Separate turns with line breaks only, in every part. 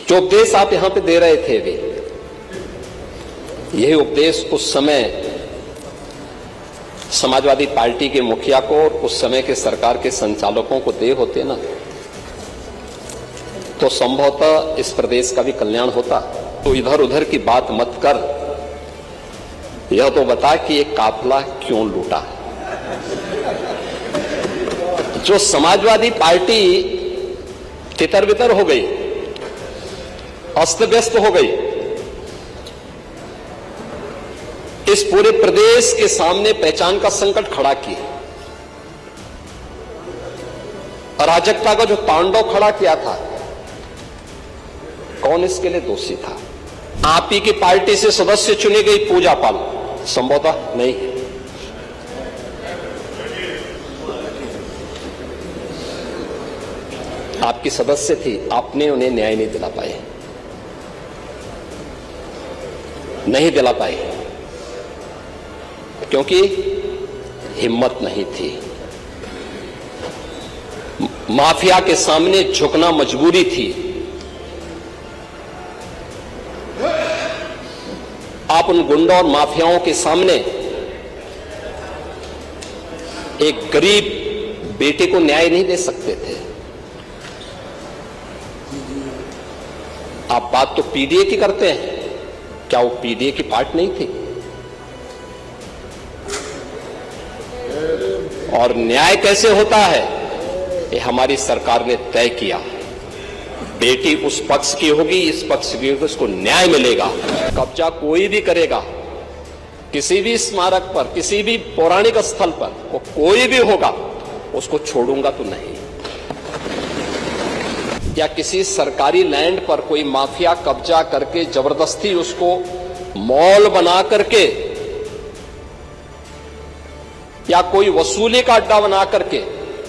जो उपदेश आप यहां पे दे रहे थे वे, यही उपदेश उस समय समाजवादी पार्टी के मुखिया को और उस समय के सरकार के संचालकों को दे होते ना, तो संभवतः इस प्रदेश का भी कल्याण होता। तो इधर उधर की बात मत कर, यह तो बता कि एक काफिला क्यों लूटा। जो समाजवादी पार्टी तितर बितर हो गई, अस्त व्यस्त हो गई, इस पूरे प्रदेश के सामने पहचान का संकट खड़ा किया, अराजकता का जो तांडव खड़ा किया था, कौन इसके लिए दोषी था? आप ही की पार्टी से सदस्य चुनी गई पूजा पाल संभवतः नहीं है। आपकी सदस्य थी, आपने उन्हें न्याय नहीं दिला पाए, नहीं दिला पाए क्योंकि हिम्मत नहीं थी। माफिया के सामने झुकना मजबूरी थी। आप उन गुंडों और माफियाओं के सामने एक गरीब बेटे को न्याय नहीं दे सकते थे। आप बात तो पीडीए की करते हैं, क्या वो पीडीए की पार्ट नहीं थी? और न्याय कैसे होता है, ये हमारी सरकार ने तय किया। बेटी उस पक्ष की होगी, इस पक्ष की होगी, उसको न्याय मिलेगा। कब्जा कोई भी करेगा, किसी भी स्मारक पर, किसी भी पौराणिक स्थल पर, वो कोई भी होगा, उसको छोड़ूंगा तो नहीं। या किसी सरकारी लैंड पर कोई माफिया कब्जा करके जबरदस्ती उसको मॉल बना करके या कोई वसूली का अड्डा बना करके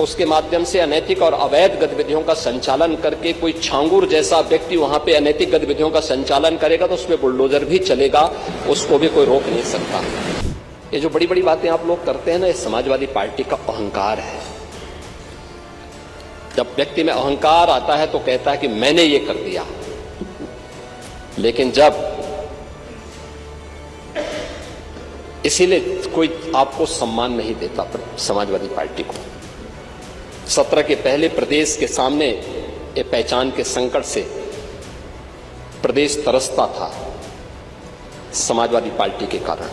उसके माध्यम से अनैतिक और अवैध गतिविधियों का संचालन करके कोई छांगुर जैसा व्यक्ति वहां पे अनैतिक गतिविधियों का संचालन करेगा तो उसमें बुलडोजर भी चलेगा, उसको भी कोई रोक नहीं सकता। ये जो बड़ी बड़ी बातें आप लोग करते हैं ना, ये समाजवादी पार्टी का अहंकार है। जब व्यक्ति में अहंकार आता है तो कहता है कि मैंने ये कर दिया, लेकिन जब इसीलिए कोई आपको सम्मान नहीं देता समाजवादी पार्टी को। सत्र के पहले प्रदेश के सामने ये पहचान के संकट से प्रदेश तरसता था समाजवादी पार्टी के कारण,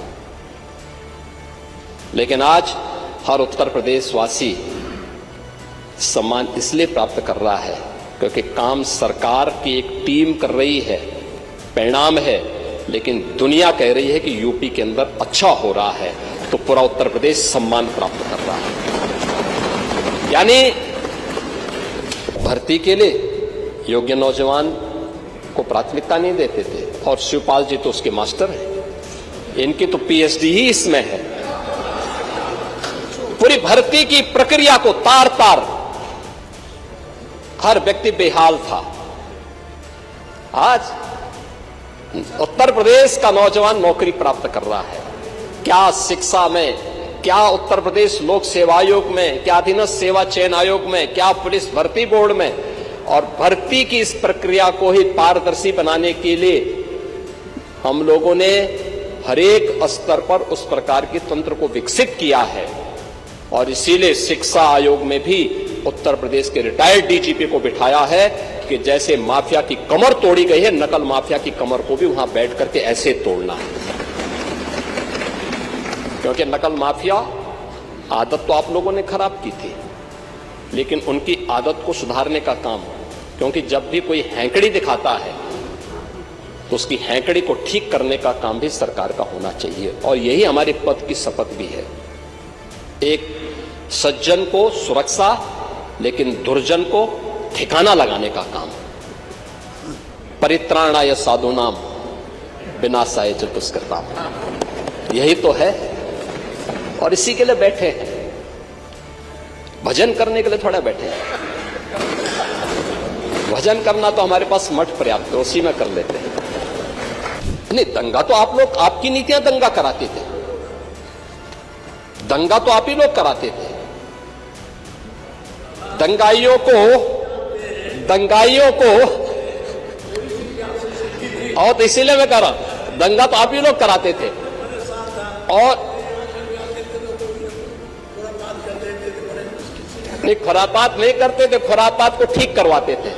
लेकिन आज हर उत्तर प्रदेश वासी सम्मान इसलिए प्राप्त कर रहा है क्योंकि काम सरकार की एक टीम कर रही है, परिणाम है, लेकिन दुनिया कह रही है कि यूपी के अंदर अच्छा हो रहा है, तो पूरा उत्तर प्रदेश सम्मान प्राप्त कर रहा है। यानी भर्ती के लिए योग्य नौजवान को प्राथमिकता नहीं देते थे, और शिवपाल जी तो उसके मास्टर हैं, इनकी तो पीएचडी ही इसमें है। पूरी भर्ती की प्रक्रिया को तार तार हर व्यक्ति बेहाल था। आज उत्तर प्रदेश का नौजवान नौकरी प्राप्त कर रहा है। क्या शिक्षा में, क्या उत्तर प्रदेश लोक सेवा आयोग में, क्या अधीनस्थ सेवा चयन आयोग में, क्या पुलिस भर्ती बोर्ड में, और भर्ती की इस प्रक्रिया को ही पारदर्शी बनाने के लिए हम लोगों ने हरेक स्तर पर उस प्रकार के तंत्र को विकसित किया है। और इसीलिए शिक्षा आयोग में भी उत्तर प्रदेश के रिटायर्ड डीजीपी को बिठाया है कि जैसे माफिया की कमर तोड़ी गई है, नकल माफिया की कमर को भी वहां बैठ करके ऐसे तोड़ना है। क्योंकि नकल माफिया आदत तो आप लोगों ने खराब की थी, लेकिन उनकी आदत को सुधारने का काम, क्योंकि जब भी कोई हैंकड़ी दिखाता है तो उसकी हैंकड़ी को ठीक करने का काम भी सरकार का होना चाहिए। और यही हमारे पद की शपथ भी है। एक सज्जन को सुरक्षा, लेकिन दुर्जन को ठिकाना लगाने का काम। परित्राणाय साधूनाम विनाशाय च दुष्कृताम, यही तो है। और इसी के लिए बैठे हैं, भजन करने के लिए थोड़ा बैठे हैं। भजन करना तो हमारे पास मठ पर्याप्त है, उसी में कर लेते हैं। नहीं, दंगा तो आप लोग, आपकी नीतियां दंगा कराते थे, दंगा तो आप ही लोग कराते थे। दंगाइयों को और तो इसीलिए मैं कह रहा हूं, दंगा तो आप ही लोग कराते थे। और नहीं, खुरापात नहीं करते थे, खुरापात को ठीक करवाते थे,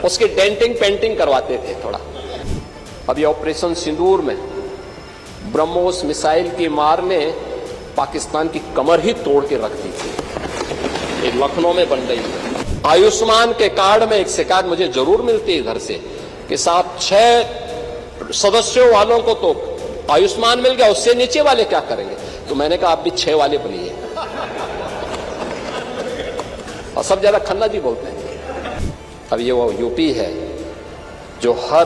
उसकी डेंटिंग पेंटिंग करवाते थे थोड़ा। अभी ऑपरेशन सिंदूर में ब्रह्मोस मिसाइल की मार ने पाकिस्तान की कमर ही तोड़ के रख दी थी। एक लखनऊ में बन गई। आयुष्मान के कार्ड में एक शिकायत मुझे जरूर मिलती है इधर से कि साहब 6 सदस्यों वालों को तो आयुष्मान मिल गया, उससे नीचे वाले क्या करेंगे? तो मैंने कहा आप भी 6 वाले बनिए। और सब ज्यादा खन्ना जी बोलते हैं। अब ये वो यूपी है जो हर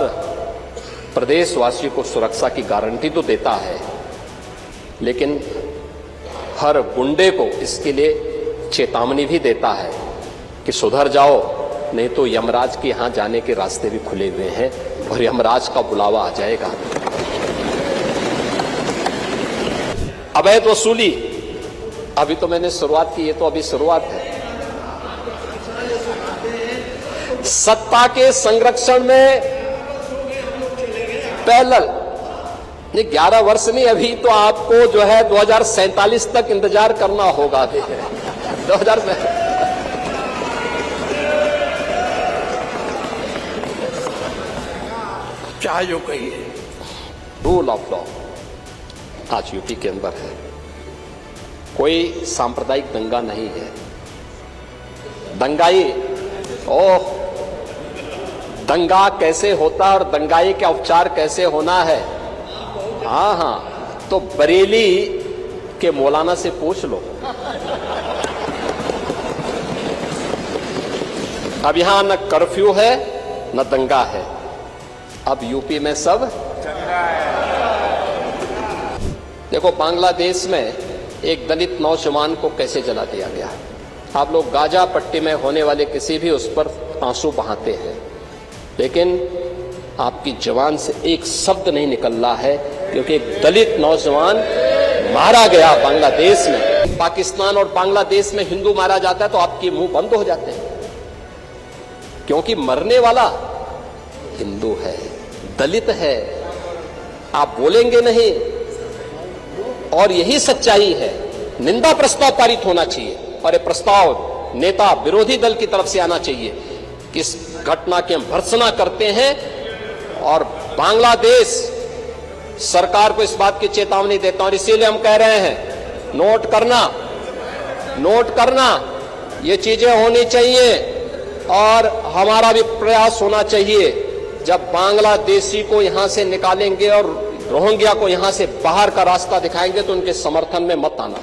प्रदेशवासियों को सुरक्षा की गारंटी तो देता है, लेकिन हर गुंडे को इसके लिए चेतावनी भी देता है कि सुधर जाओ, नहीं तो यमराज के यहां जाने के रास्ते भी खुले हुए हैं और यमराज का बुलावा आ जाएगा। अवैध वसूली, अभी तो मैंने शुरुआत की, ये तो अभी शुरुआत है। सत्ता के संरक्षण में पैरेलल, ये 11 वर्ष नहीं, अभी तो आपको जो है 2047 तक इंतजार करना होगा। 2000
चाहे जो कहिए,
रूल ऑफ लॉ आज यूपी के अंदर है। कोई सांप्रदायिक दंगा नहीं है। दंगाई, ओह, दंगा कैसे होता है और दंगाई का उपचार कैसे होना है, हाँ, तो बरेली के मौलाना से पूछ लो। अब यहां न कर्फ्यू है न दंगा है, अब यूपी में सब देखो। बांग्लादेश में एक दलित नौजवान को कैसे जला दिया गया। आप लोग गाजा पट्टी में होने वाले किसी भी उस पर आंसू बहाते हैं, लेकिन आपकी जबान से एक शब्द नहीं निकल रहा है क्योंकि एक दलित नौजवान मारा गया बांग्लादेश में। पाकिस्तान और बांग्लादेश में हिंदू मारा जाता है तो आपके मुंह बंद हो जाते हैं, क्योंकि मरने वाला हिंदू है, दलित है, आप बोलेंगे नहीं। और यही सच्चाई है। निंदा प्रस्ताव पारित होना चाहिए और ये प्रस्ताव नेता विरोधी दल की तरफ से आना चाहिए कि इस घटना की हम भर्त्सना करते हैं और बांग्लादेश सरकार को इस बात की चेतावनी देता हूं। और इसीलिए हम कह रहे हैं, नोट करना, ये चीजें होनी चाहिए और हमारा भी प्रयास होना चाहिए। जब बांग्लादेशी को यहां से निकालेंगे और रोहिंग्या को यहां से बाहर का रास्ता दिखाएंगे तो उनके समर्थन में मत आना।